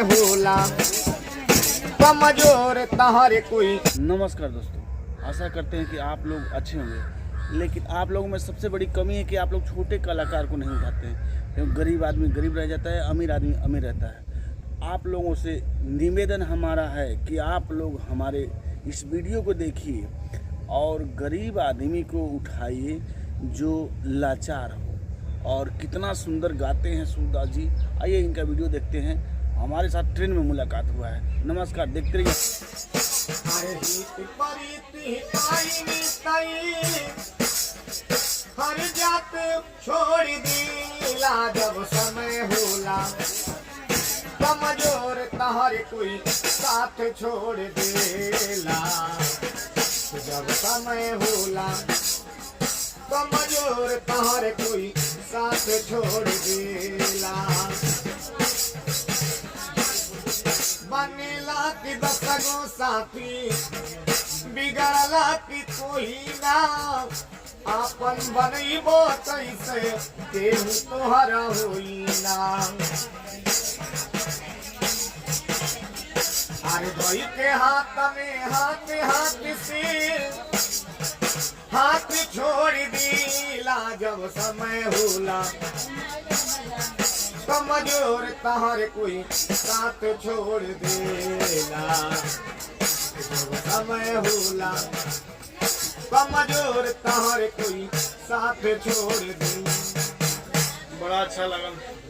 होला कमजोर तहर कोई। नमस्कार दोस्तों, आशा करते हैं कि आप लोग अच्छे होंगे। लेकिन आप लोगों में सबसे बड़ी कमी है कि आप लोग छोटे कलाकार को नहीं उठाते हैं, क्योंकि गरीब आदमी गरीब रह जाता है, अमीर आदमी अमीर रहता है। आप लोगों से निवेदन हमारा है कि आप लोग हमारे इस वीडियो को देखिए और गरीब आदमी को उठाइए जो लाचार हो। और कितना सुंदर गाते हैं सूरदास जी। आइए इनका वीडियो देखते हैं। हमारे साथ ट्रेन में मुलाकात हुआ है। नमस्कार, देखते रहिए। हर जात छोड़ दिला जब समय होला कमजोर तहर कोई साथ छोड़ देला। जब समय होला कमजोर तहर कोई साथ छोड़ देला। बनेला की दसगो साथी बिगड़ला की कोई ना। आपन बनइबो कैसे केहू तोहरा होई ना। अरे भाई के हाथ में हाथ से हाथ छोड़ दिला जब समय होला कमजोर तहर कोई साथ छोड़ देला। जब समय होला कमजोर तहर कोई साथ छोड़ दे। बड़ा अच्छा लगा।